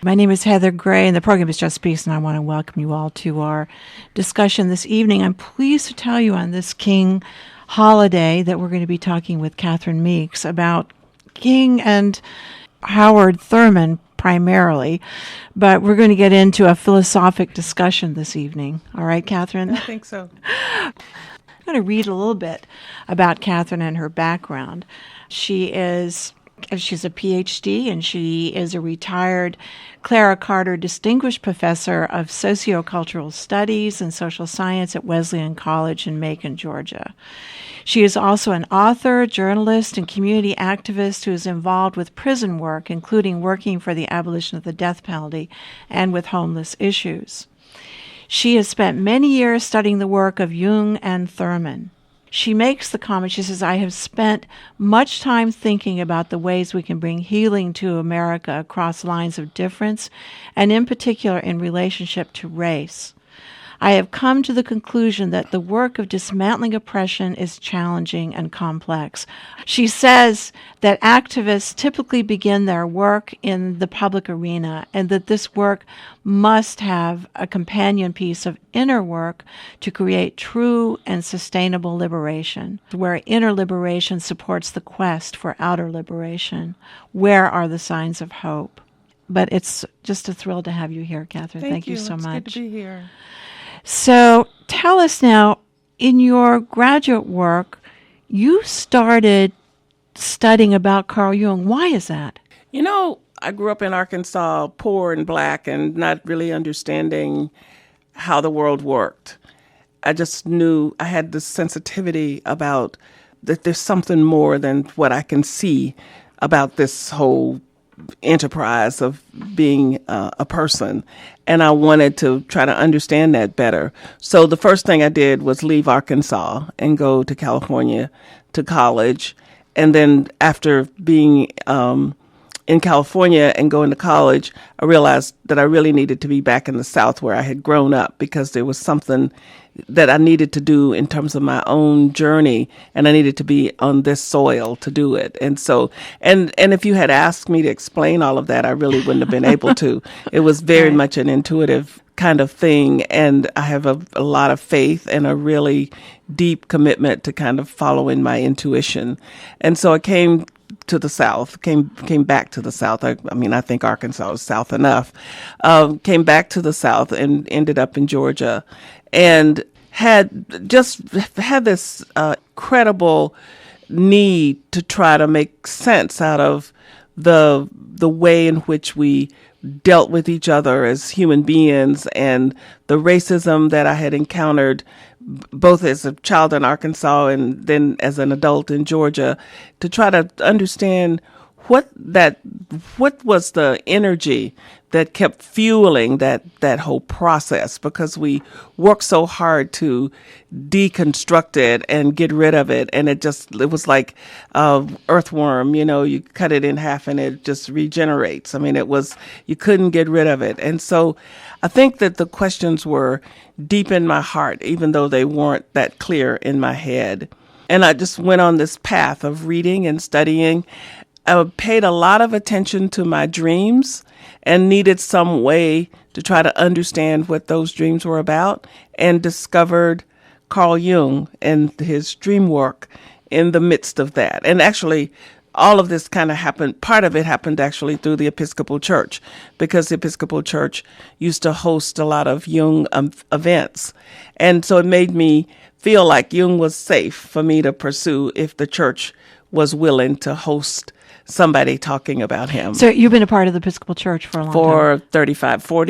My name is Heather Gray, and the program is Just Peace, and I want to welcome you all to our discussion this evening. I'm pleased to tell you on this King holiday that we're going to be talking with Catherine Meeks about King and Howard Thurman primarily, but we're going to get into a philosophic discussion this evening. All right, Catherine? I think so. I'm going to read a little bit about Catherine and her background. She's a PhD, and she is a retired Clara Carter Distinguished Professor of Sociocultural Studies and Social Science at Wesleyan College in Macon, Georgia. She is also an author, journalist, and community activist who is involved with prison work, including working for the abolition of the death penalty and with homeless issues. She has spent many years studying the work of Jung and Thurman. She makes the comment, she says, I have spent much time thinking about the ways we can bring healing to America across lines of difference, and in particular in relationship to race. I have come to the conclusion that the work of dismantling oppression is challenging and complex. She says that activists typically begin their work in the public arena, and that this work must have a companion piece of inner work to create true and sustainable liberation, where inner liberation supports the quest for outer liberation. Where are the signs of hope? But it's just a thrill to have you here, Catherine. Thank you so much. It's good to be here. So tell us now, in your graduate work, you started studying about Carl Jung. Why is that? You know, I grew up in Arkansas, poor and black, and not really understanding how the world worked. I just knew I had this sensitivity about that there's something more than what I can see about this whole enterprise of being a person. And I wanted to try to understand that better. So the first thing I did was leave Arkansas and go to California to college. And then after being in California and going to college, I realized that I really needed to be back in the South where I had grown up, because there was something that I needed to do in terms of my own journey, and I needed to be on this soil to do it. And so, and if you had asked me to explain all of that, I really wouldn't have been able to. It was very much an intuitive kind of thing, and I have a lot of faith and a really deep commitment to kind of following my intuition. And so I came to the South, came back to the South. I mean, I think Arkansas is South enough. Came back to the South and ended up in Georgia, and had this credible need to try to make sense out of the way in which we dealt with each other as human beings, and the racism that I had encountered both as a child in Arkansas and then as an adult in Georgia, to try to understand what was the energy that kept fueling that whole process, because we worked so hard to deconstruct it and get rid of it, and it was like earthworm, you cut it in half and it just regenerates. I mean, you couldn't get rid of it. And so I think that the questions were deep in my heart, even though they weren't that clear in my head. And I just went on this path of reading and studying. I paid a lot of attention to my dreams and needed some way to try to understand what those dreams were about, and discovered Carl Jung and his dream work in the midst of that. And actually, all of this kind of happened, part of it happened actually through the Episcopal Church, because the Episcopal Church used to host a lot of Jung events. And so it made me feel like Jung was safe for me to pursue if the church was willing to host somebody talking about him. So you've been a part of the Episcopal Church for a long time? For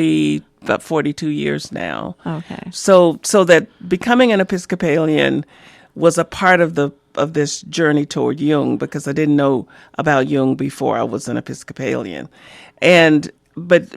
about 42 years now. Okay. So that becoming an Episcopalian was a part of this journey toward Jung, because I didn't know about Jung before I was an Episcopalian. It was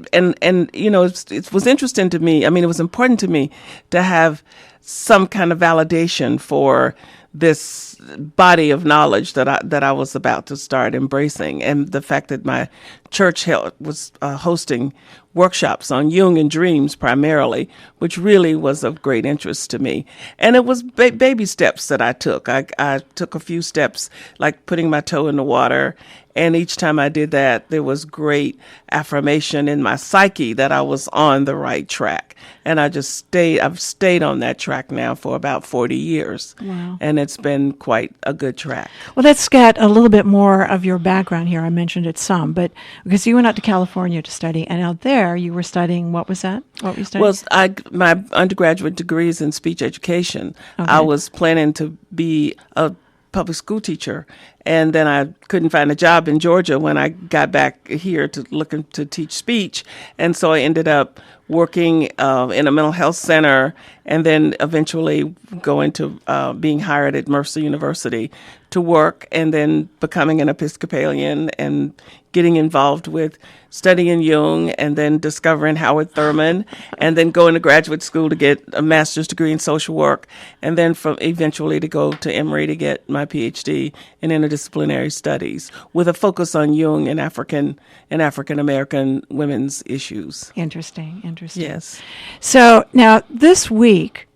interesting to me. I mean, it was important to me to have some kind of validation for this body of knowledge that I was about to start embracing, and the fact that my church was hosting workshops on Jung and dreams primarily, which really was of great interest to me. And it was baby steps that I took. I took a few steps, like putting my toe in the water. And each time I did that, there was great affirmation in my psyche that I was on the right track. And I've stayed on that track now for about 40 years. Wow. And it's been quite a good track. Well, let's get a little bit more of your background here. I mentioned it some, but because you went out to California to study, and out there you were studying, what was that? What were you studying? Well, my undergraduate degree is in speech education. Okay. I was planning to be a public school teacher, and then I couldn't find a job in Georgia when I got back here to looking to teach speech, and so I ended up working in a mental health center, and then eventually going to being hired at Mercer University to work, and then becoming an Episcopalian and getting involved with studying Jung, and then discovering Howard Thurman, and then going to graduate school to get a master's degree in social work, and then eventually to go to Emory to get my PhD in interdisciplinary studies with a focus on Jung and African American women's issues. Interesting. Yes. So now this week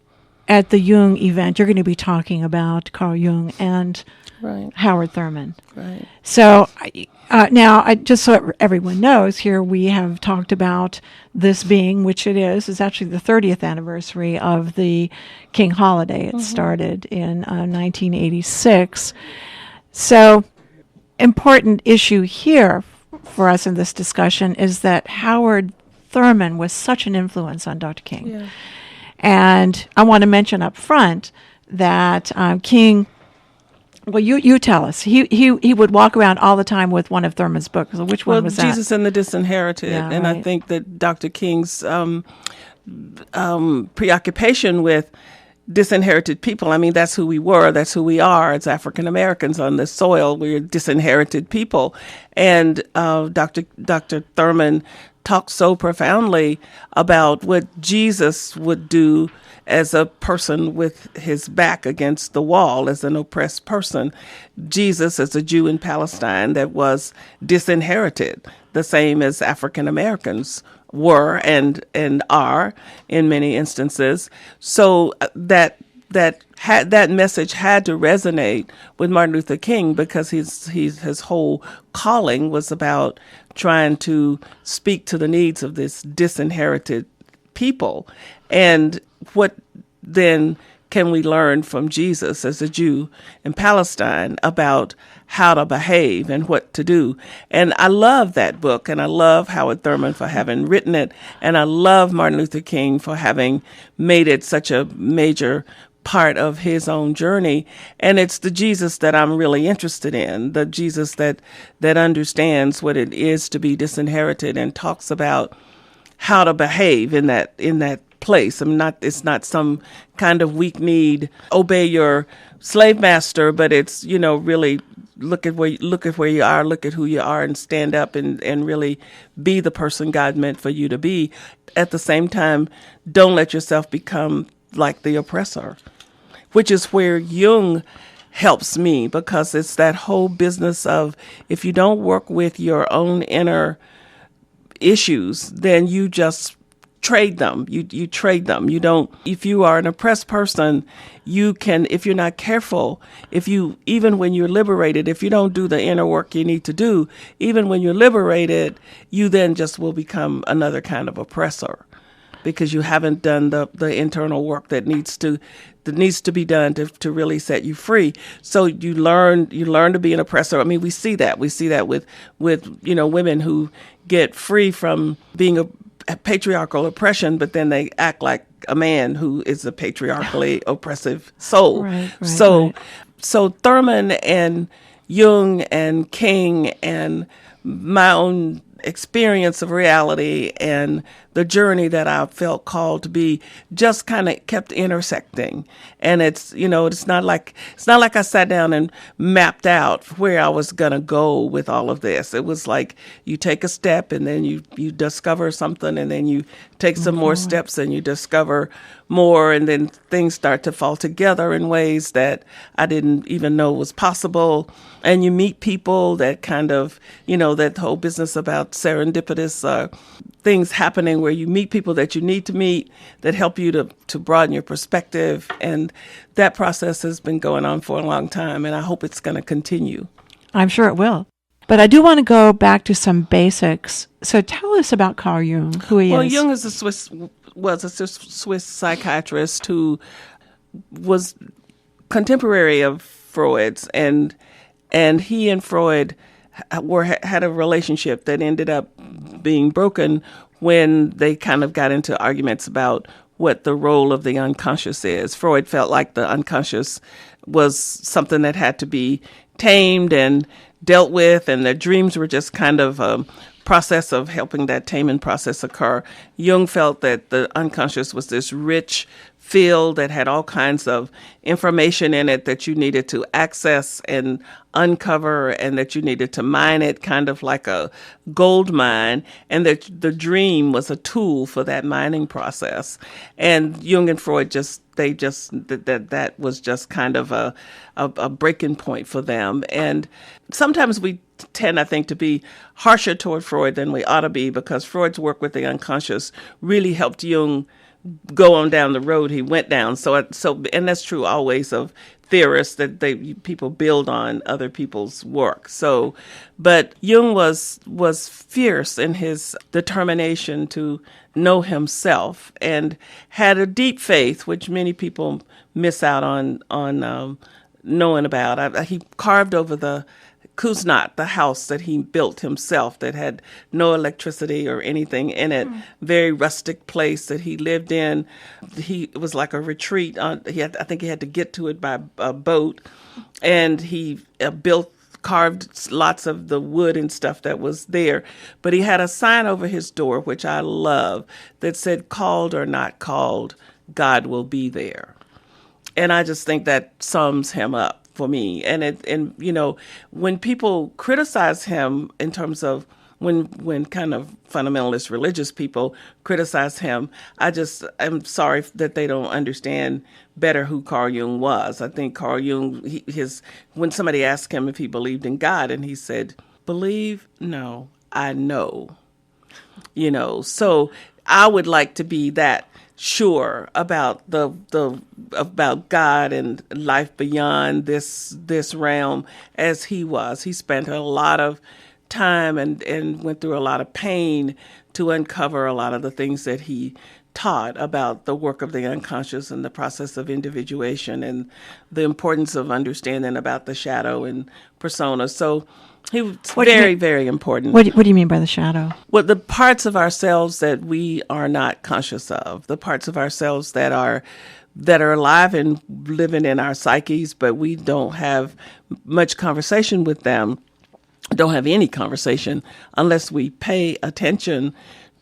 at the Jung event, you're going to be talking about Carl Jung and Right. Howard Thurman. Right. So now, just so everyone knows, here we have talked about this being, which it is actually the 30th anniversary of the King holiday. It started in 1986. So, important issue here for us in this discussion is that Howard Thurman was such an influence on Dr. King. Yeah. And I want to mention up front that King... Well, you tell us. He would walk around all the time with one of Thurman's books. Which one was that? Jesus and the Disinherited. Yeah, and right. I think that Dr. King's preoccupation with disinherited people, I mean, that's who we were, that's who we are as African Americans on this soil. We're disinherited people. And Dr. Thurman talked so profoundly about what Jesus would do as a person with his back against the wall, as an oppressed person. Jesus as a Jew in Palestine that was disinherited, the same as African Americans were and are in many instances. So that message had to resonate with Martin Luther King, because his whole calling was about trying to speak to the needs of this disinherited people. And what then can we learn from Jesus as a Jew in Palestine about how to behave and what to do? And I love that book, and I love Howard Thurman for having written it, and I love Martin Luther King for having made it such a major part of his own journey. And it's the Jesus that I'm really interested in, the Jesus that understands what it is to be disinherited and talks about how to behave in that place. It's not some kind of weak need, obey your slave master, but it's, really look at where you are, look at who you are, and stand up and really be the person God meant for you to be. At the same time, don't let yourself become like the oppressor, which is where Jung helps me, because it's that whole business of, if you don't work with your own inner issues, then you just trade them. You trade them. You don't, if you are an oppressed person, you can, if you're not careful, even when you're liberated, if you don't do the inner work you need to do, even when you're liberated, you then just will become another kind of oppressor, because you haven't done the internal work that needs to be done to really set you free. So you learn to be an oppressor. I mean, we see that with women who get free from being a patriarchal oppression, but then they act like a man who is a patriarchally oppressive soul. Right, So Thurman and Jung and King and my own experience of reality and the journey that I felt called to be just kind of kept intersecting. And it's, it's not like I sat down and mapped out where I was going to go with all of this. It was like you take a step and then you discover something, and then you take some more steps and you discover more, and then things start to fall together in ways that I didn't even know was possible. And you meet people that kind of, that whole business about serendipitous things happening, where you meet people that you need to meet that help you to broaden your perspective. And that process has been going on for a long time, and I hope it's going to continue. I'm sure it will. But I do want to go back to some basics. So tell us about Carl Jung, who he is. Well, Jung was a Swiss psychiatrist who was contemporary of Freud's, and he and Freud had a relationship that ended up being broken when they kind of got into arguments about what the role of the unconscious is. Freud felt like the unconscious was something that had to be tamed and dealt with, and the dreams were just kind of a process of helping that taming process occur. Jung felt that the unconscious was this rich field that had all kinds of information in it that you needed to access and uncover, and that you needed to mine it, kind of like a gold mine, and that the dream was a tool for that mining process. And Jung and Freud that was just kind of a breaking point for them. And sometimes we tend, I think, to be harsher toward Freud than we ought to be, because Freud's work with the unconscious really helped Jung go on down the road he went down. So, and that's true always of theorists, that people build on other people's work. So, but Jung was fierce in his determination to know himself, and had a deep faith, which many people miss out on knowing about. He carved over the Kuznat, the house that he built himself, that had no electricity or anything in it, very rustic place that he lived in. It was like a retreat. I think he had to get to it by a boat, and he carved lots of the wood and stuff that was there. But he had a sign over his door, which I love, that said, "Called or not called, God will be there." And I just think that sums him up for me. And when people criticize him, in terms of when kind of fundamentalist religious people criticize him, I'm sorry that they don't understand better who Carl Jung was. I think Carl Jung, when somebody asked him if he believed in God, and he said, "Believe? No, I know." So I would like to be that sure about about God and life beyond this realm as he was. He spent a lot of time and went through a lot of pain to uncover a lot of the things that he taught about the work of the unconscious and the process of individuation, and the importance of understanding about the shadow and persona. So he was very, very important. What do you mean by the shadow? Well, the parts of ourselves that we are not conscious of, the parts of ourselves that are alive and living in our psyches, but we don't have much conversation with them, don't have any conversation unless we pay attention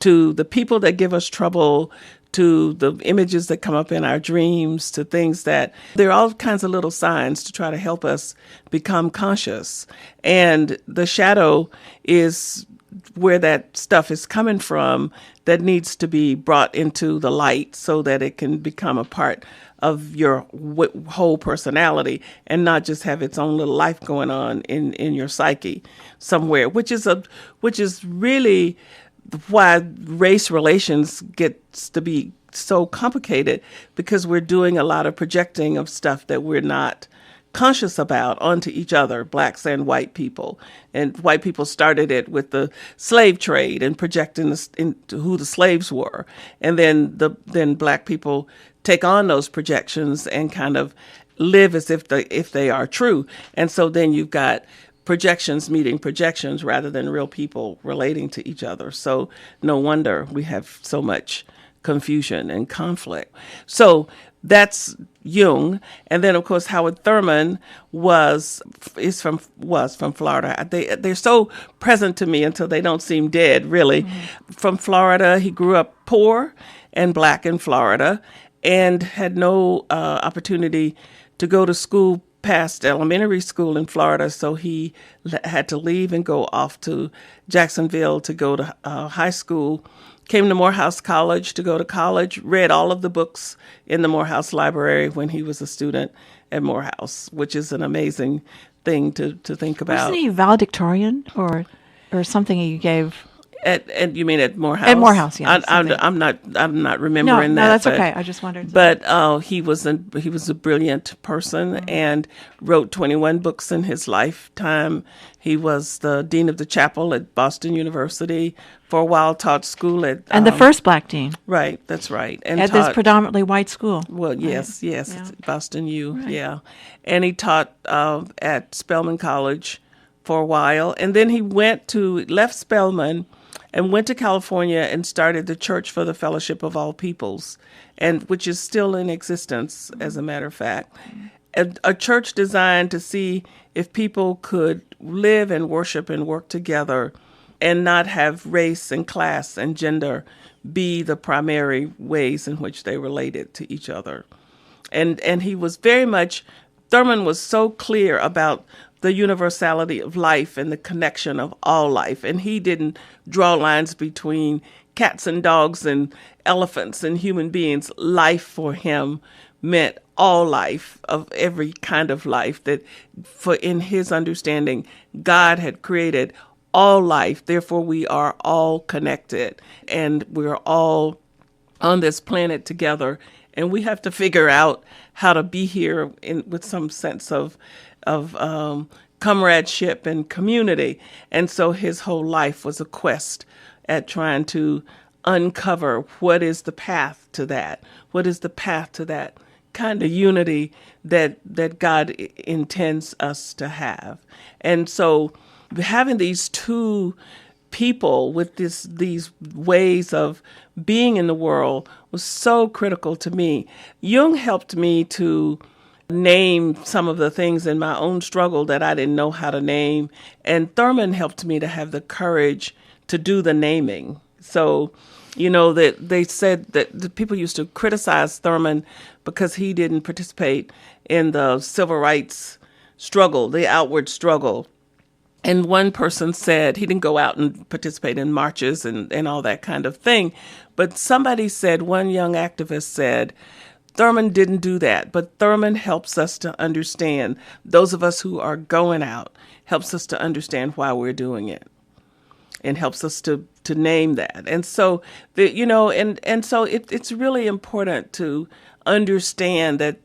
to the people that give us trouble, to the images that come up in our dreams, to things that there are all kinds of little signs to try to help us become conscious. And the shadow is where that stuff is coming from, that needs to be brought into the light so that it can become a part of your whole personality, and not just have its own little life going on in your psyche somewhere, which is really why race relations gets to be so complicated, because we're doing a lot of projecting of stuff that we're not conscious about onto each other, blacks and white people. And white people started it with the slave trade and projecting into who the slaves were. And then black people take on those projections and kind of live as if they are true. And so then you've got projections meeting projections rather than real people relating to each other. So no wonder we have so much confusion and conflict. So that's Jung, and then of course Howard Thurman was from Florida. They're so present to me until they don't seem dead, really. Mm-hmm. From Florida, he grew up poor and black in Florida, and had no opportunity to go to school past elementary school in Florida, so he had to leave and go off to Jacksonville to go to high school. Came to Morehouse College to go to college, read all of the books in the Morehouse Library when he was a student at Morehouse, which is an amazing thing to think about. Wasn't he valedictorian or something he gave? At you mean at Morehouse? At Morehouse, yeah. I'm not remembering that. No, that's okay. I just wondered. But he was a brilliant person and wrote 21 books in his lifetime. He was the dean of the chapel at Boston University. For a while, taught school at and the first black dean. Right, that's right. And at this predominantly white school. Well, yes, right? yeah. Boston U, right. Yeah. And he taught at Spelman College for a while, and then he left Spelman and went to California and started the Church for the Fellowship of All Peoples, and which is still in existence, as a matter of fact. A church designed to see if people could live and worship and work together and not have race and class and gender be the primary ways in which they related to each other. And he was Thurman was so clear about the universality of life and the connection of all life. And he didn't draw lines between cats and dogs and elephants and human beings. Life for him meant all life, of every kind of life, that for in his understanding, God had created all life. Therefore, we are all connected and we're all on this planet together. And we have to figure out how to be here with some sense of comradeship and community. And so his whole life was a quest at trying to uncover what is the path to that. What is the path to that kind of unity that God intends us to have. And so having these two people with these ways of being in the world was so critical to me. Jung helped me to name some of the things in my own struggle that I didn't know how to name. And Thurman helped me to have the courage to do the naming. So, that they said that the people used to criticize Thurman because he didn't participate in the civil rights struggle, the outward struggle. And one person said he didn't go out and participate in marches and all that kind of thing. But somebody said, one young activist said, Thurman didn't do that, but Thurman helps us to understand, those of us who are going out, helps us to understand why we're doing it and helps us to name that. And so, so it's really important to understand that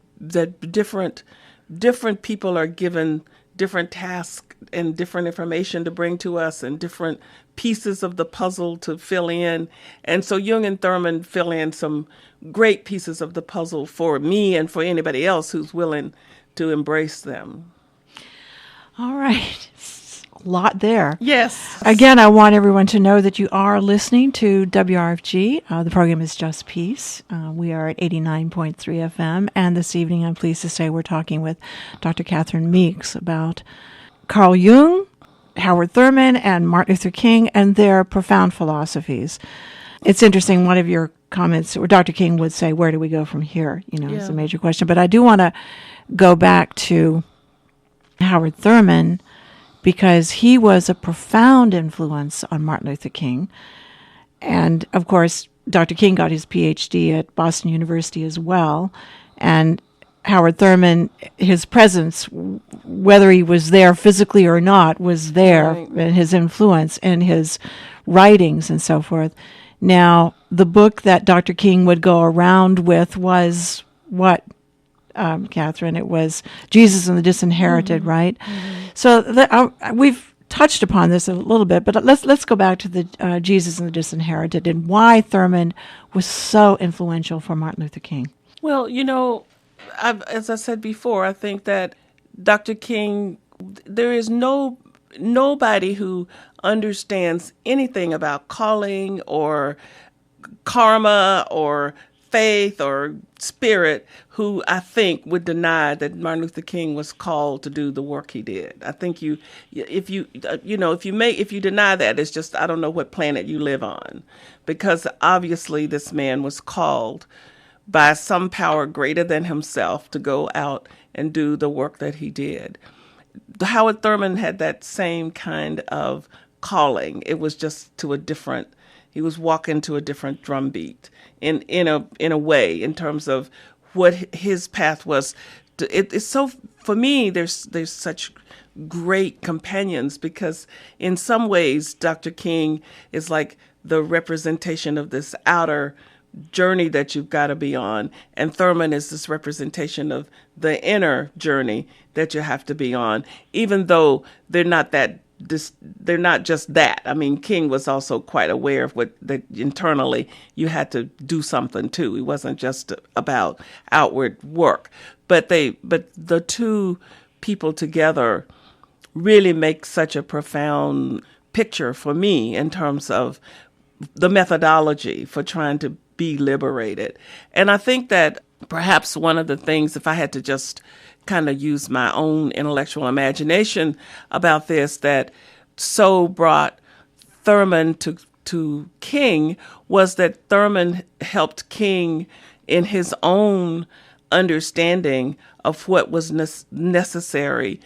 different people are given different tasks and different information to bring to us and different pieces of the puzzle to fill in. And so Jung and Thurman fill in some great pieces of the puzzle for me and for anybody else who's willing to embrace them. All right. A lot there. Yes. Again, I want everyone to know that you are listening to WRFG. The program is Just Peace. We are at 89.3 FM. And this evening, I'm pleased to say we're talking with Dr. Catherine Meeks about Carl Jung, Howard Thurman, and Martin Luther King and their profound philosophies. It's interesting, one of your comments, or Dr. King would say, where do we go from here? It's a major question. But I do want to go back to Howard Thurman, because he was a profound influence on Martin Luther King. And, of course, Dr. King got his PhD at Boston University as well. And Howard Thurman, his presence, whether he was there physically or not, was there, right. And his influence and his writings and so forth. Now, the book that Dr. King would go around with was what, Catherine? It was Jesus and the Disinherited, mm-hmm. right? Mm-hmm. So we've touched upon this a little bit, but let's go back to the Jesus and the Disinherited and why Thurman was so influential for Martin Luther King. Well, as I said before, I think that Dr. King, there is nobody who understands anything about calling or karma or faith or spirit who I think would deny that Martin Luther King was called to do the work he did. I think if you deny that, it's just, I don't know what planet you live on, because obviously this man was called by some power greater than himself to go out and do the work that he did. Howard Thurman had that same kind of calling. It was just he was walking to a different drumbeat in a way, in terms of what his path was. It's so, for me, there's such great companions, because in some ways Dr. King is like the representation of this outer journey that you've got to be on, and Thurman is this representation of the inner journey that you have to be on, even though they're not just that. I mean, King was also quite aware of that internally you had to do something too. It wasn't just about outward work, but the two people together really make such a profound picture for me in terms of the methodology for trying to be liberated. And I think that perhaps one of the things, if I had to just kind of use my own intellectual imagination about this, that so brought Thurman to King, was that Thurman helped King in his own understanding of what was necessary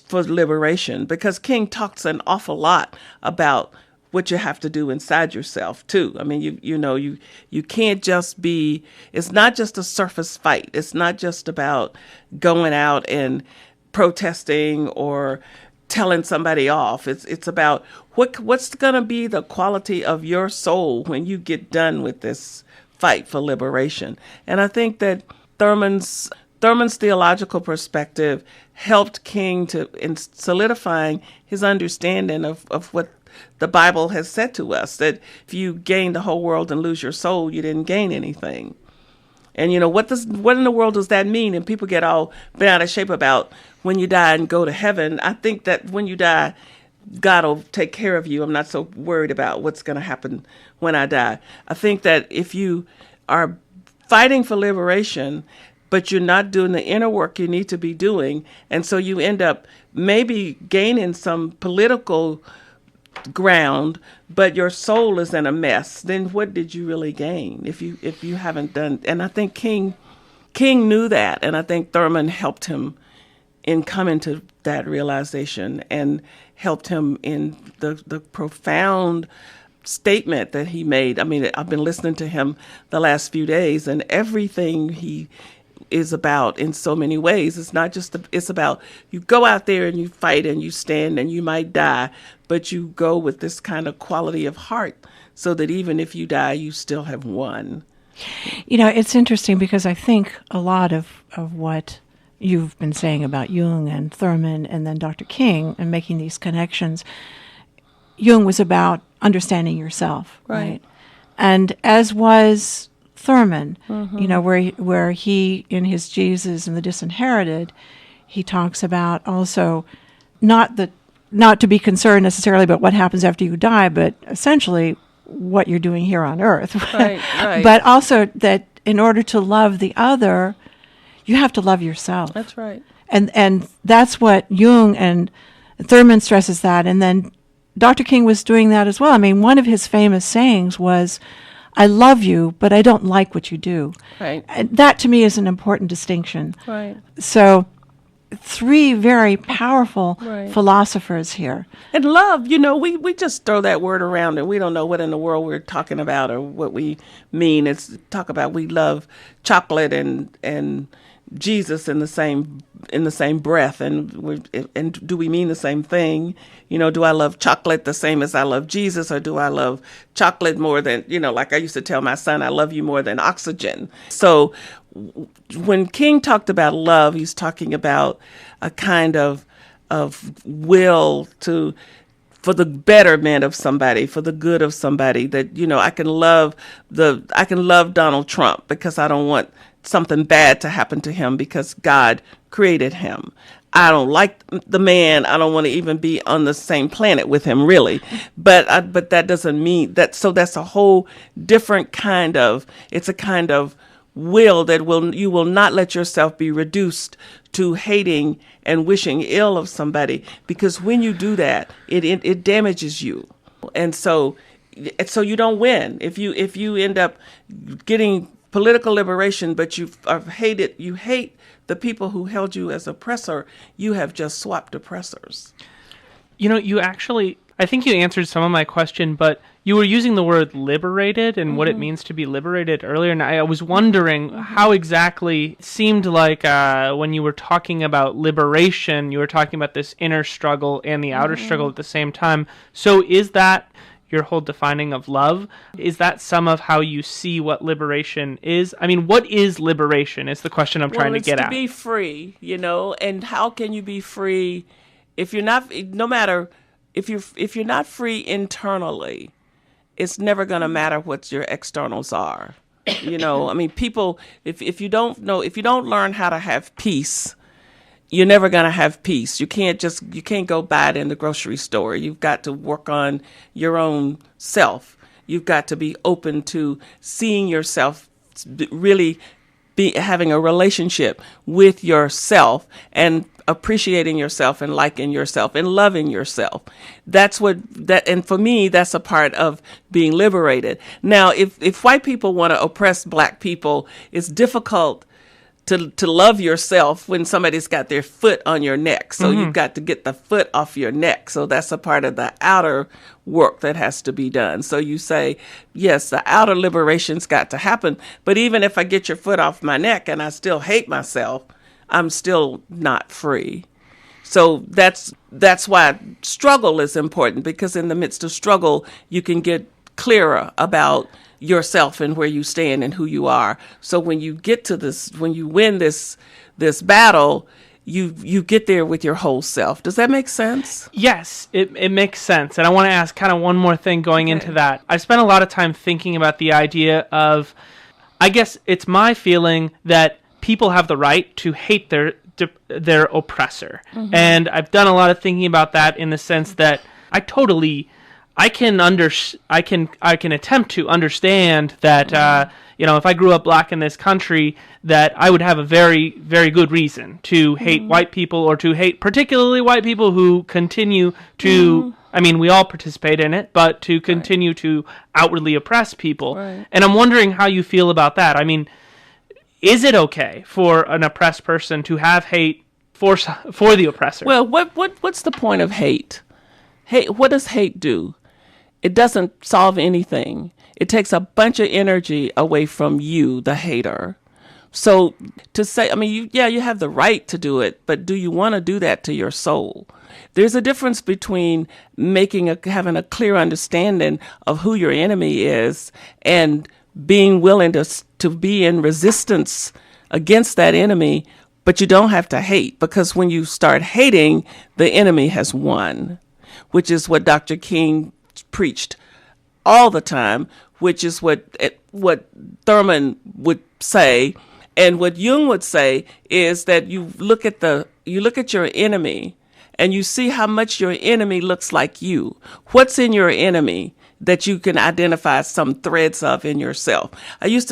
for liberation, because King talks an awful lot about what you have to do inside yourself too. I mean, you can't just be, it's not just a surface fight. It's not just about going out and protesting or telling somebody off. It's about what's going to be the quality of your soul when you get done with this fight for liberation. And I think that Thurman's theological perspective helped King in solidifying his understanding of what the Bible has said to us, that if you gain the whole world and lose your soul, you didn't gain anything. And what in the world does that mean? And people get all bent out of shape about when you die and go to heaven. I think that when you die, God will take care of you. I'm not so worried about what's going to happen when I die. I think that if you are fighting for liberation, but you're not doing the inner work you need to be doing, and so you end up maybe gaining some political ground, but your soul is in a mess, then what did you really gain if you haven't done? And I think King knew that, and I think Thurman helped him in coming to that realization, and helped him in the profound statement that he made. I mean, I've been listening to him the last few days, and everything he is about in so many ways. It's not just, it's about you go out there and you fight and you stand and you might die, but you go with this kind of quality of heart so that even if you die, you still have won. It's interesting because I think a lot of what you've been saying about Jung and Thurman and then Dr. King and making these connections, Jung was about understanding yourself, right? And as was Thurman, where he, in his Jesus and the Disinherited, he talks about also not to be concerned necessarily about what happens after you die, but essentially what you're doing here on earth. Right. But also that in order to love the other, you have to love yourself. That's right. And that's what Jung and Thurman stresses that. And then Dr. King was doing that as well. I mean, one of his famous sayings was, I love you, but I don't like what you do. Right. And that to me is an important distinction. Right. So, three very powerful philosophers here. And love, we just throw that word around and we don't know what in the world we're talking about or what we mean. It's talk about we love chocolate and Jesus in the same breath, and do we mean the same thing? Do I love chocolate the same as I love Jesus, or do I love chocolate more than, like I used to tell my son, I love you more than oxygen. So when King talked about love, he's talking about a kind of will for the betterment of somebody, for the good of somebody, that, I can love Donald Trump because I don't want something bad to happen to him because God created him. I don't like the man. I don't want to even be on the same planet with him, really. But that doesn't mean that. So that's a whole different kind of. It's a kind of will that you will not let yourself be reduced to hating and wishing ill of somebody, because when you do that, it damages you, and so you don't win. If you end up getting political liberation, but you hate the people who held you as oppressor, you have just swapped oppressors. You actually, I think you answered some of my question, but you were using the word liberated and what it means to be liberated earlier, and I was wondering how exactly it seemed like when you were talking about liberation, you were talking about this inner struggle and the outer struggle at the same time. So is that your whole defining of love? Is that some of how you see what liberation is? I mean, what is liberation is the question I'm trying to get at. Well, it's to be free, and how can you be free if you're not, no matter, if you're not free internally, it's never going to matter what your externals are. I mean, people, if you don't learn how to have peace, you're never going to have peace. You can't go buy it in the grocery store. You've got to work on your own self. You've got to be open to seeing yourself, really be having a relationship with yourself and appreciating yourself and liking yourself and loving yourself. And for me, that's a part of being liberated. Now, if white people want to oppress black people, it's difficult to love yourself when somebody's got their foot on your neck. So you've got to get the foot off your neck. So that's a part of the outer work that has to be done. So you say, yes, the outer liberation's got to happen. But even if I get your foot off my neck and I still hate myself, I'm still not free. So that's why struggle is important, because in the midst of struggle, you can get clearer about yourself and where you stand and who you are. So when you get to this, when you win this battle, you get there with your whole self. Does that make sense? Yes, it makes sense. And I want to ask kind of one more thing going into that. I spent a lot of time thinking about the idea of, I guess it's my feeling that people have the right to hate their oppressor. And I've done a lot of thinking about that in the sense that I can attempt to understand that if I grew up black in this country, that I would have a very, very good reason to hate white people, or to hate particularly white people who continue to, I mean, we all participate in it, but to continue to outwardly oppress people. Right. And I'm wondering how you feel about that. I mean, is it okay for an oppressed person to have hate for the oppressor? Well, what's the point of hate? What does hate do? It doesn't solve anything. It takes a bunch of energy away from you, the hater. So to say, I mean, you have the right to do it, but do you want to do that to your soul? There's a difference between having a clear understanding of who your enemy is and being willing to be in resistance against that enemy, but you don't have to hate, because when you start hating, the enemy has won, which is what Dr. King preached all the time, which is what Thurman would say, and what Jung would say is that you look at your enemy and you see how much your enemy looks like you. What's in your enemy that you can identify some threads of in yourself?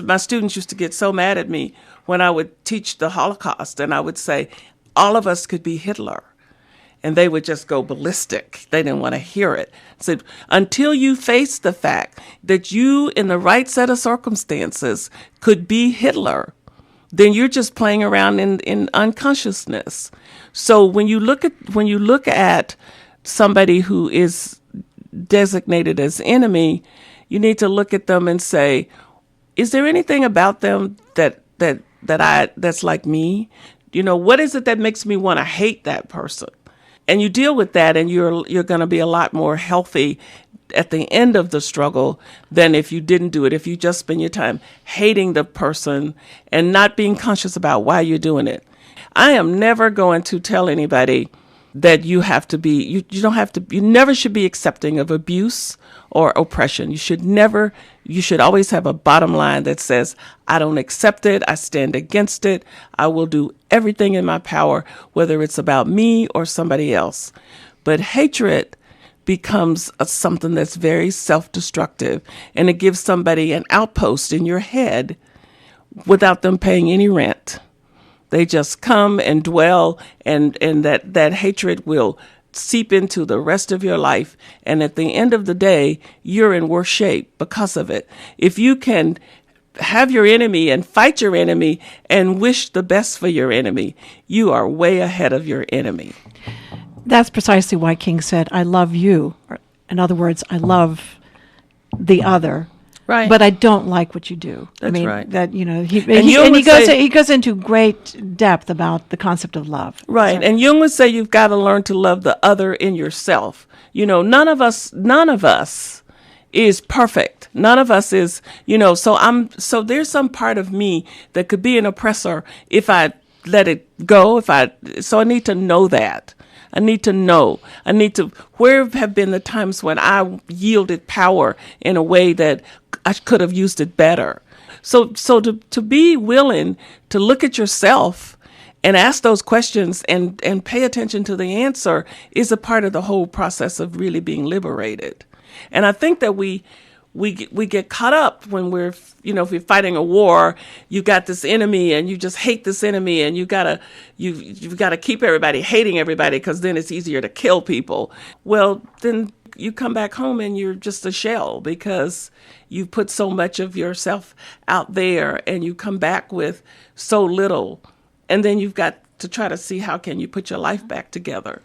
My students used to get so mad at me when I would teach the Holocaust, and I would say, all of us could be Hitler. And they would just go ballistic. They didn't want to hear it. So until you face the fact that you, in the right set of circumstances, could be Hitler, then you're just playing around in unconsciousness. So when you look at somebody who is designated as enemy, you need to look at them and say, is there anything about them that's like me? What is it that makes me want to hate that person? And you deal with that, and you're going to be a lot more healthy at the end of the struggle than if you didn't do it. If you just spend your time hating the person and not being conscious about why you're doing it. I am never going to tell anybody that you have to be, you never should be accepting of abuse or oppression. You should always have a bottom line that says, I don't accept it, I stand against it, I will do everything in my power, whether it's about me or somebody else. But hatred becomes something that's very self-destructive, and it gives somebody an outpost in your head without them paying any rent. They just come and dwell, and that hatred will seep into the rest of your life. And at the end of the day, you're in worse shape because of it. If you can have your enemy and fight your enemy and wish the best for your enemy, you are way ahead of your enemy. That's precisely why King said, I love you. Or, in other words, I love the other. Right. But I don't like what you do. That's right. That, he goes into great depth about the concept of love. Right. So. And Jung would say you've got to learn to love the other in yourself. None of us is perfect. None of us is, so there's some part of me that could be an oppressor if I let it go, so I need to know that. Where have been the times when I yielded power in a way that I could have used it better? So to be willing to look at yourself and ask those questions and pay attention to the answer is a part of the whole process of really being liberated. And I think that we get caught up when we're, if you're fighting a war, you got this enemy and you just hate this enemy, and you've got to keep everybody hating everybody because then it's easier to kill people. Well, then you come back home and you're just a shell because you put so much of yourself out there and you come back with so little. And then you've got to try to see how can you put your life back together.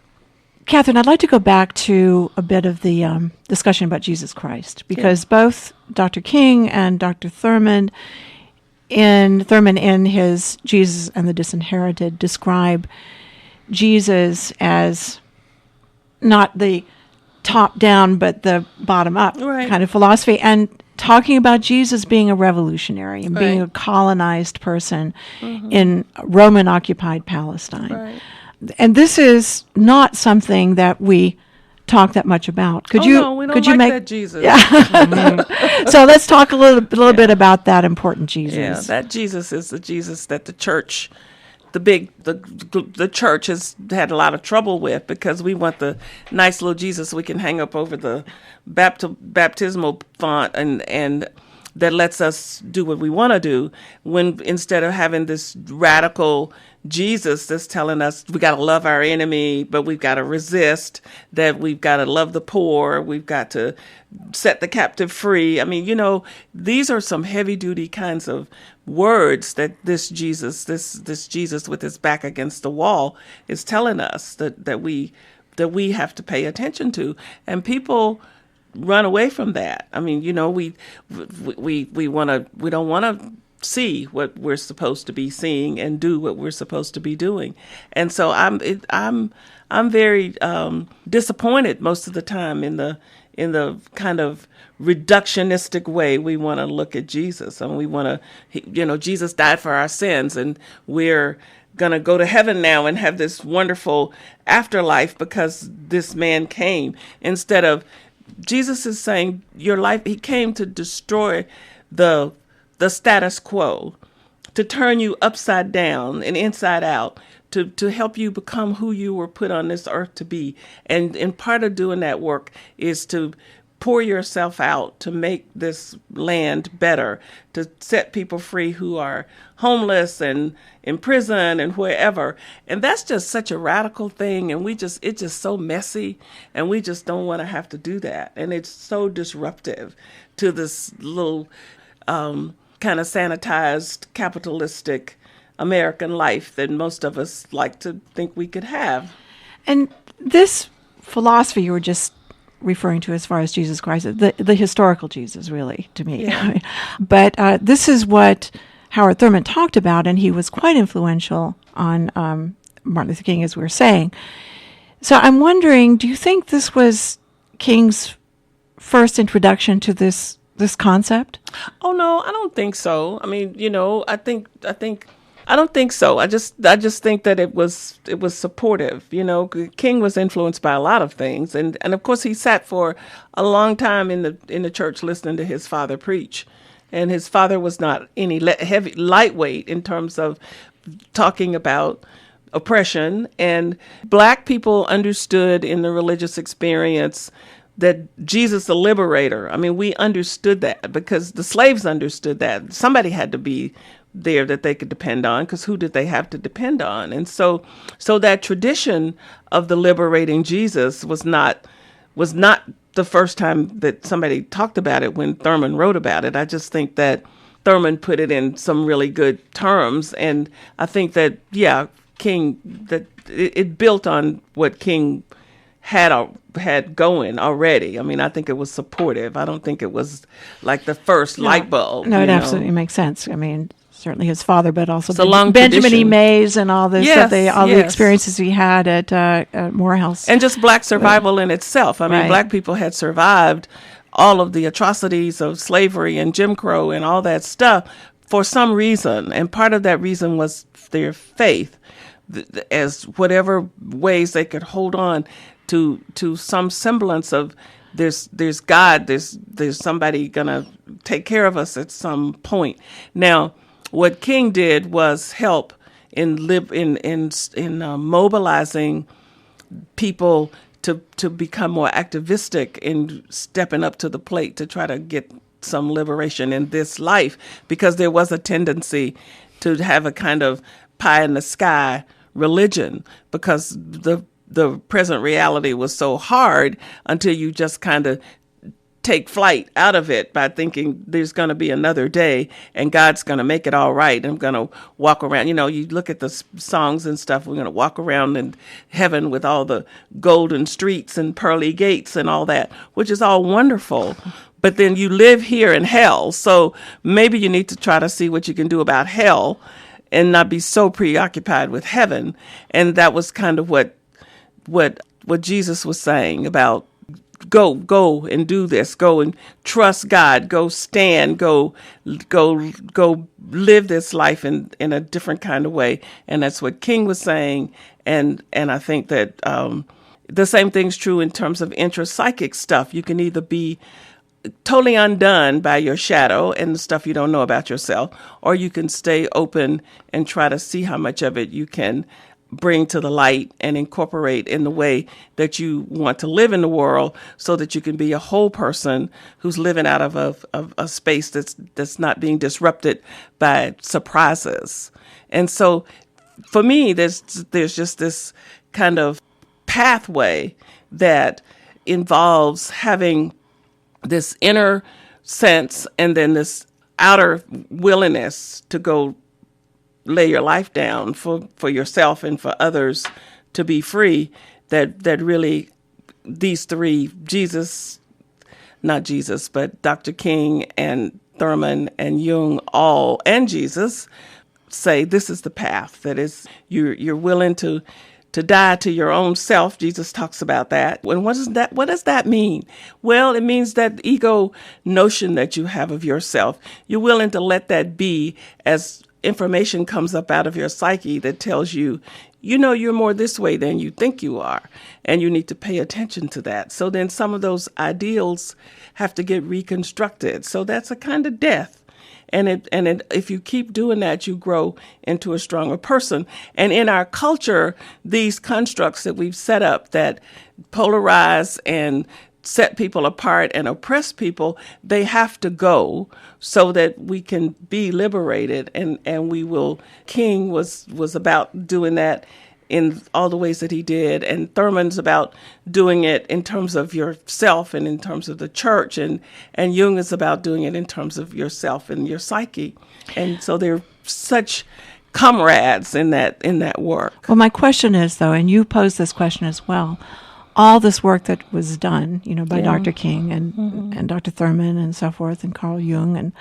Catherine, I'd like to go back to a bit of the discussion about Jesus Christ, because both Dr. King and Dr. Thurman in his Jesus and the Disinherited describe Jesus as not the top-down but the bottom-up kind of philosophy, and talking about Jesus being a revolutionary and being a colonized person in Roman-occupied Palestine. Right. And this is not something that we talk that much about. We don't like that Jesus. Yeah. So let's talk a little bit about that important Jesus. Yeah, that Jesus is the Jesus that the church, the church has had a lot of trouble with, because we want the nice little Jesus we can hang up over the baptismal font and that lets us do what we want to do, when instead of having this radical Jesus that's telling us we got to love our enemy, but we've got to resist, that we've got to love the poor, we've got to set the captive free. I mean, these are some heavy duty kinds of words that this Jesus with his back against the wall is telling us that we have to pay attention to. And people run away from that. I mean, we don't want to see what we're supposed to be seeing and do what we're supposed to be doing. And so I'm very disappointed most of the time in the kind of reductionistic way we want to look at Jesus. I mean, we want to, Jesus died for our sins, and we're going to go to heaven now and have this wonderful afterlife because this man came. Instead of, Jesus is saying your life, he came to destroy the status quo, to turn you upside down and inside out, to help you become who you were put on this earth to be. And part of doing that work is to pour yourself out to make this land better, to set people free who are homeless and in prison and wherever. And that's just such a radical thing. And it's just so messy, and we just don't want to have to do that. And it's so disruptive to this little kind of sanitized capitalistic American life that most of us like to think we could have. And this philosophy you were just referring to as far as Jesus Christ, the historical Jesus, really, to me. Yeah. But this is what Howard Thurman talked about, and he was quite influential on Martin Luther King, as we were saying. So I'm wondering, do you think this was King's first introduction to this concept? Oh no, I don't think so. I mean, I don't think so. I just think that it was supportive. King was influenced by a lot of things, and of course he sat for a long time in the church listening to his father preach, and his father was not any lightweight in terms of talking about oppression, and Black people understood in the religious experience that Jesus the liberator. I mean, we understood that because the slaves understood that. Somebody had to be there that they could depend on, because who did they have to depend on? And so that tradition of the liberating Jesus was not the first time that somebody talked about it when Thurman wrote about it. I just think that Thurman put it in some really good terms, and I think that King, that it built on what King had going already. I mean, I think it was supportive. I don't think it was like the first light bulb. No, it absolutely makes sense. I mean, certainly his father, but also long Benjamin tradition. E. Mays and all this, Yes, the experiences he had at Morehouse. And just Black survival in itself. I mean, Black people had survived all of the atrocities of slavery and Jim Crow and all that stuff for some reason. And part of that reason was their faith, as whatever ways they could hold on to some semblance of there's God, there's somebody gonna take care of us at some point. Now, what King did was help in mobilizing people to become more activistic in stepping up to the plate to try to get some liberation in this life, because there was a tendency to have a kind of pie in the sky religion, because the present reality was so hard until you just kind of take flight out of it by thinking there's going to be another day and God's going to make it all right. I'm going to walk around. You know, you look at the songs and stuff. We're going to walk around in heaven with all the golden streets and pearly gates and all that, which is all wonderful. But then you live here in hell. So maybe you need to try to see what you can do about hell and not be so preoccupied with heaven. And that was kind of what Jesus was saying about go and do this, go and trust God, go stand, go live this life in a different kind of way. And that's what King was saying. And I think that the same thing's true in terms of intrapsychic stuff. You can either be totally undone by your shadow and the stuff you don't know about yourself, or you can stay open and try to see how much of it you can bring to the light and incorporate in the way that you want to live in the world, so that you can be a whole person who's living out of a space that's not being disrupted by surprises. And so for me, there's just this kind of pathway that involves having this inner sense and then this outer willingness to go lay your life down for yourself and for others to be free, that really these three, not Jesus, but Dr. King and Thurman and Jung and Jesus say this is the path, that is you're willing to die to your own self. Jesus talks about that. And what does that mean? Well, it means that ego notion that you have of yourself, you're willing to let that be as information comes up out of your psyche that tells you, you're more this way than you think you are, and you need to pay attention to that. So then some of those ideals have to get reconstructed. So that's a kind of death. And if you keep doing that, you grow into a stronger person. And in our culture, these constructs that we've set up that polarize and set people apart and oppress people, they have to go so that we can be liberated. And we will. King was about doing that in all the ways that he did, and Thurman's about doing it in terms of yourself and in terms of the church, and Jung is about doing it in terms of yourself and your psyche. And so they're such comrades in that work. Well, my question is, though, and you posed this question as well, all this work that was done, by Dr. King and Dr. Thurman and so forth, and Carl Jung, and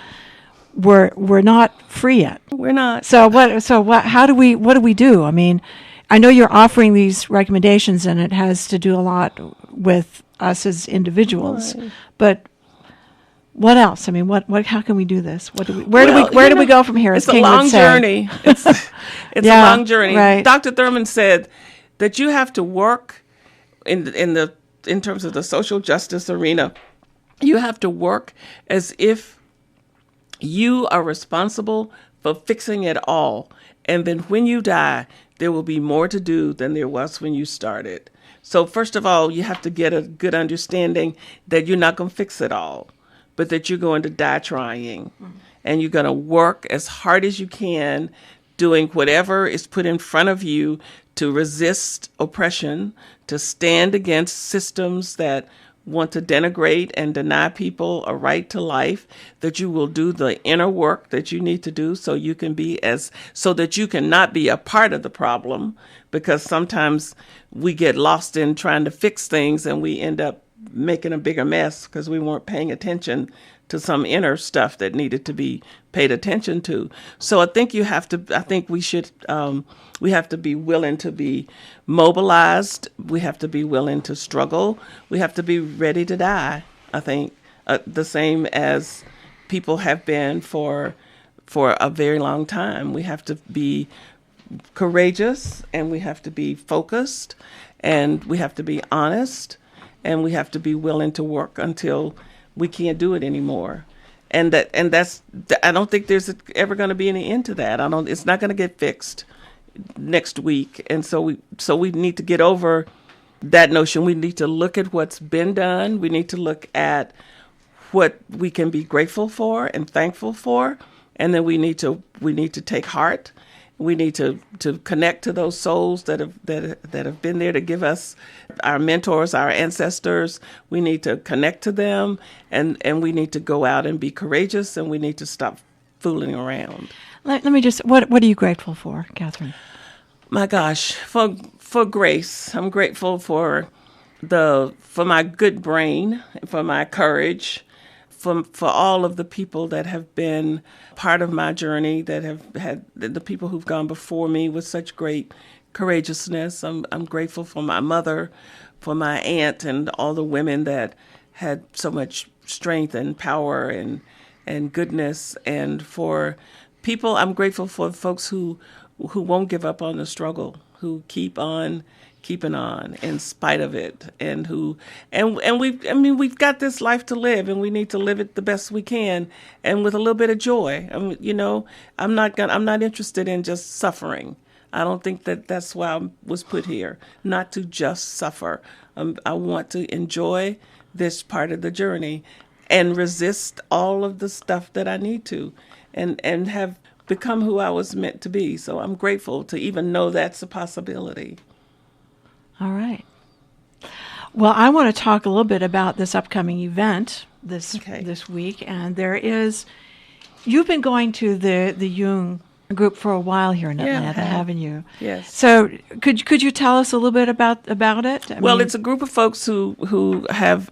we're not free yet. We're not. So what do we do? I mean, I know you're offering these recommendations, and it has to do a lot with us as individuals. Right. But what else? I mean, how can we do this? Where do we go from here? It's a long journey. It's a long journey. Right. Dr. Thurman said that you have to work in terms of the social justice arena. You have to work as if you are responsible for fixing it all. And then when you die, there will be more to do than there was when you started. So first of all, you have to get a good understanding that you're not going to fix it all, but that you're going to die trying. And you're going to work as hard as you can, doing whatever is put in front of you to resist oppression, to stand against systems that want to denigrate and deny people a right to life, that you will do the inner work that you need to do so you can be so that you can not be a part of the problem, because sometimes we get lost in trying to fix things and we end up making a bigger mess because we weren't paying attention to some inner stuff that needed to be paid attention to. So I think we have to be willing to be mobilized. We have to be willing to struggle. We have to be ready to die, I think, the same as people have been for a very long time. We have to be courageous, and we have to be focused, and we have to be honest, and we have to be willing to work until we can't do it anymore. And that's I don't think there's ever going to be any end to that. It's not going to get fixed next week. And so we need to get over that notion. We need to look at what's been done. We need to look at what we can be grateful for and thankful for. And then we need to take heart. We need to connect to those souls that have been there to give us, our mentors, our ancestors. We need to connect to them, and we need to go out and be courageous, and we need to stop fooling around. Let me just, what are you grateful for, Catherine? My gosh, for grace. I'm grateful for my good brain, for my courage, for all of the people that have been part of my journey, that have had the people who've gone before me with such great courageousness. I'm grateful for my mother, for my aunt, and all the women that had so much strength and power and goodness. And for people, I'm grateful for folks who won't give up on the struggle, who keep on keeping on in spite of it, and we've got this life to live, and we need to live it the best we can, and with a little bit of joy. I'm not interested in just suffering. I don't think that's why I was put here, not to just suffer. I want to enjoy this part of the journey and resist all of the stuff that I need to, and have become who I was meant to be. So I'm grateful to even know that's a possibility. All right. Well, I want to talk a little bit about this upcoming event this week, and you've been going to the Jung group for a while here in Atlanta, haven't you? Yes. So could you tell us a little bit about it? It's a group of folks who have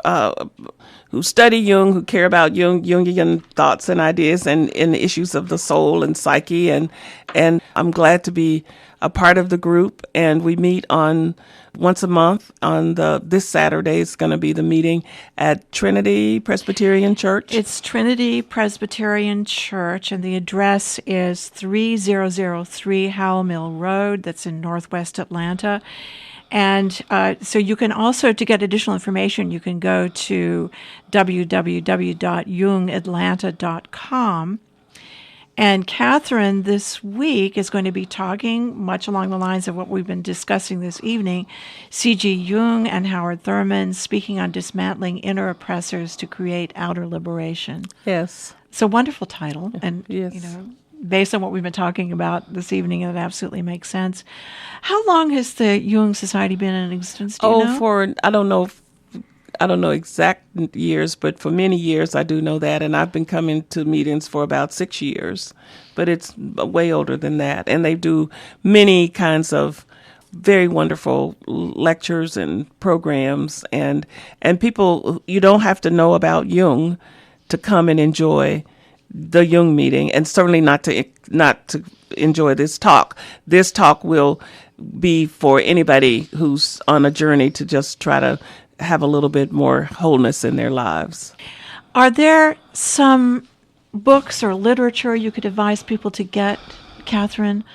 who study Jung, who care about Jungian thoughts and ideas and issues of the soul and psyche, and I'm glad to be a part of the group. And we meet once a month on this Saturday. It's going to be the meeting at Trinity Presbyterian Church. It's Trinity Presbyterian Church, and the address is 3003 Howell Mill Road. That's in Northwest Atlanta. And so you can also, to get additional information, you can go to www.jungatlanta.com. And Catherine this week is going to be talking much along the lines of what we've been discussing this evening. C.G. Jung and Howard Thurman speaking on dismantling inner oppressors to create outer liberation. Yes. It's a wonderful title. And, yes. Based on what we've been talking about this evening, it absolutely makes sense. How long has the Jung Society been in existence? Do you know? I don't know exact years, but for many years I do know that, and I've been coming to meetings for about 6 years, but it's way older than that. And they do many kinds of very wonderful lectures and programs, and people, you don't have to know about Jung to come and enjoy the Jung meeting, and certainly not to enjoy this talk. This talk will be for anybody who's on a journey to just try to have a little bit more wholeness in their lives. Are there some books or literature you could advise people to get, Catherine,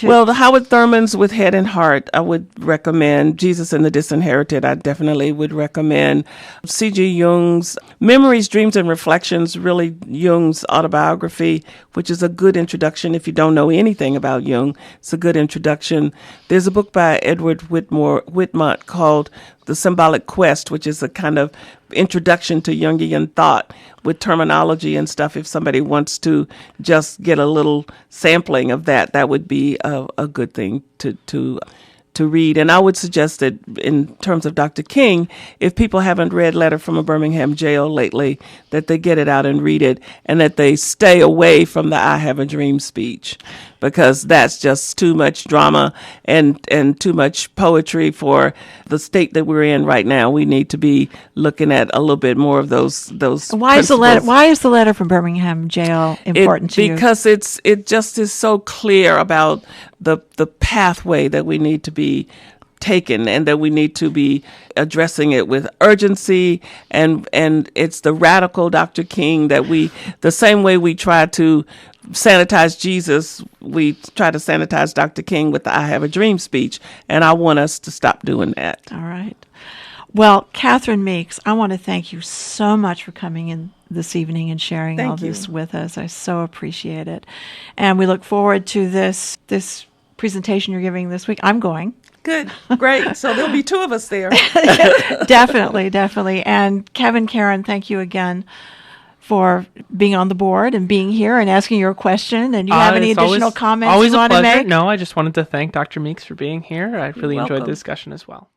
Well, the Howard Thurman's With Head and Heart, I would recommend. Jesus and the Disinherited, I definitely would recommend. C.G. Jung's Memories, Dreams, and Reflections, really Jung's autobiography, which is a good introduction if you don't know anything about Jung. It's a good introduction. There's a book by Edward Whitmont called The Symbolic Quest, which is a kind of introduction to Jungian thought with terminology and stuff. If somebody wants to just get a little sampling of that, that would be a good thing to read. And I would suggest that in terms of Dr. King, if people haven't read Letter from a Birmingham Jail lately, that they get it out and read it, and that they stay away from the I Have a Dream speech, because that's just too much drama and too much poetry for the state that we're in right now. We need to be looking at a little bit more of those. Why is the letter from Birmingham Jail important to you? Because it just is so clear about the pathway that we need to be taken, and that we need to be addressing it with urgency, and it's the radical Dr. King that the same way we try to sanitize Jesus, we try to sanitize Dr. King with the I Have a Dream speech, and I want us to stop doing that. All right. Well, Catherine Meeks, I want to thank you so much for coming in this evening and sharing this with us. I so appreciate it. And we look forward to this presentation you're giving this week. I'm going. Good. Great. So there'll be two of us there. Definitely. And Kevin, Karen, thank you again for being on the board and being here and asking your question. And you have any additional comments you want to make? No, I just wanted to thank Dr. Meeks for being here. I really enjoyed the discussion as well.